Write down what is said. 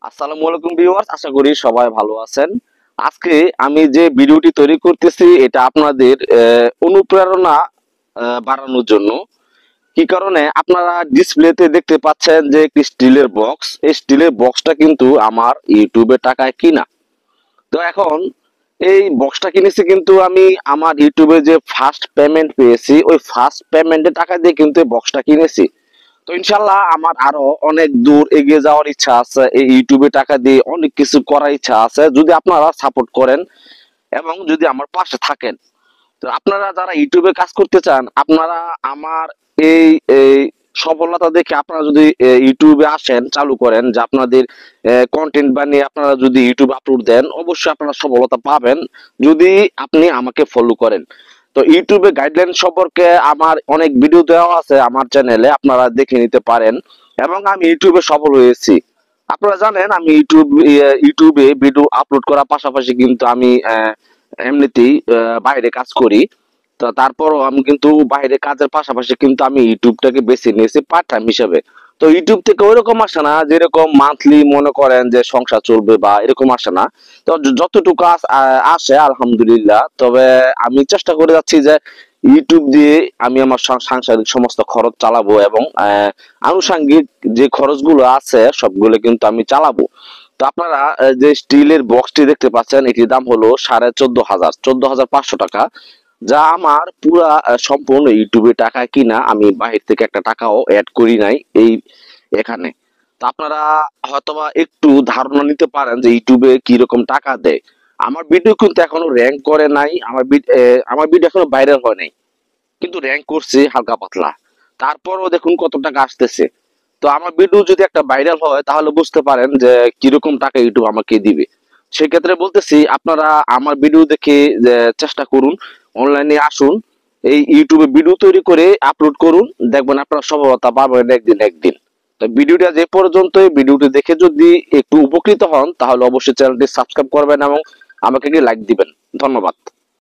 আসসালামু আলাইকুম ভিউয়ার্স, আশা করি সবাই ভালো আছেন। আজকে আমি যে ভিডিওটি তৈরি করতেছি এটা আপনাদের অনুপ্রেরণা বাড়ানোর জন্য। কি কারণে আপনারা ডিসপ্লেতে দেখতে পাচ্ছেন যে একটি স্টিলের বক্স, এই স্টিলের বক্সটা কিন্তু আমার ইউটিউবের টাকায় কিনা। তো এখন এই বক্সটা কিনেছি কিন্তু আমি আমার ইউটিউবে যে ফার্স্ট পেমেন্ট পেয়েছি ওই ফার্স্ট পেমেন্টের টাকা দিয়ে কিন্তু এই বক্সটা কিনেছি। তো ইনশাল্লাহ আমার আরো অনেক দূর এগিয়ে যাওয়ার ইচ্ছা আছে, এই ইউটিউবে টাকা দিয়ে অনেক কিছু করার ইচ্ছা আছে যদি আপনারা সাপোর্ট করেন এবং যদি আমার পাশে থাকেন। তো আপনারা যারা ইউটিউবে কাজ করতে চান, আপনারা আমার এই এই সফলতা দেখে আপনারা যদি ইউটিউবে আসেন, চালু করেন যে আপনাদের কন্টেন্ট বানিয়ে আপনারা যদি ইউটিউবে আপলোড দেন, অবশ্যই আপনারা সফলতা পাবেন যদি আপনি আমাকে ফলো করেন। তো ইউটিউবে গাইডলাইন সম্পর্কে আমার অনেক ভিডিও দেওয়া আছে আমার চ্যানেলে, আপনারা দেখে নিতে পারেন। এবং আমি ইউটিউবে সফল হয়েছি। আপনারা জানেন আমি ইউটিউবে ভিডিও আপলোড করার পাশাপাশি কিন্তু আমি এমনিতেই বাইরে কাজ করি। তো তারপরও আমি কিন্তু বাইরে কাজের পাশাপাশি কিন্তু আমি ইউটিউবটাকে বেছে নিয়েছি পার্ট টাইম হিসেবে। তো ইউটিউব থেকে ওইরকম আসে না যেরকম মান্থলি মনে করেন যে সংসার চলবে বা এরকম আসে না। তো যতটুকু আসে আলহামদুলিল্লাহ। তবে আমি চেষ্টা করে যাচ্ছি যে ইউটিউব দিয়ে আমি আমার সাংসারিক সমস্ত খরচ চালাবো এবং আনুষঙ্গিক যে খরচগুলো আছে সবগুলো কিন্তু আমি চালাবো। তো আপনারা যে স্টিলের বক্সটি দেখতে পাচ্ছেন এটির দাম হলো 14,500 টাকা, যা আমার পুরা সম্পূর্ণ ইউটিউবে টাকা কিনা, আমি বাহির থেকে একটা টাকাও অ্যাড করি নাই এই এখানে। তো আপনারা হয়তোবা একটু ধারণা নিতে পারেন যে ইউটিউবে কি রকম টাকা দেয়। আমার ভিডিও কিন্তু এখনো র্যাঙ্ক করে নাই, আমার ভিডিও এখনো ভাইরাল হয় নাই, কিন্তু র্যাঙ্ক করছে হালকা পাতলা। তারপরও দেখুন কত টাকা আসতেছে। তো আমার ভিডিও যদি একটা ভাইরাল হয় তাহলে বুঝতে পারেন যে কিরকম টাকা ইউটিউব আমাকে দিবে। সেক্ষেত্রে বলতেছি আপনারা আমার ভিডিও দেখে চেষ্টা করুন, অনলাইনে আসুন, এই ইউটিউবে ভিডিও তৈরি করে আপলোড করুন, দেখবেন আপনারা সফলতা পাবেন একদিন একদিন। তো ভিডিওটা যে পর্যন্ত, ভিডিওটি দেখে যদি একটু উপকৃত হন তাহলে অবশ্যই চ্যানেলটি সাবস্ক্রাইব করবেন এবং আমাকে একটি লাইক দিবেন। ধন্যবাদ।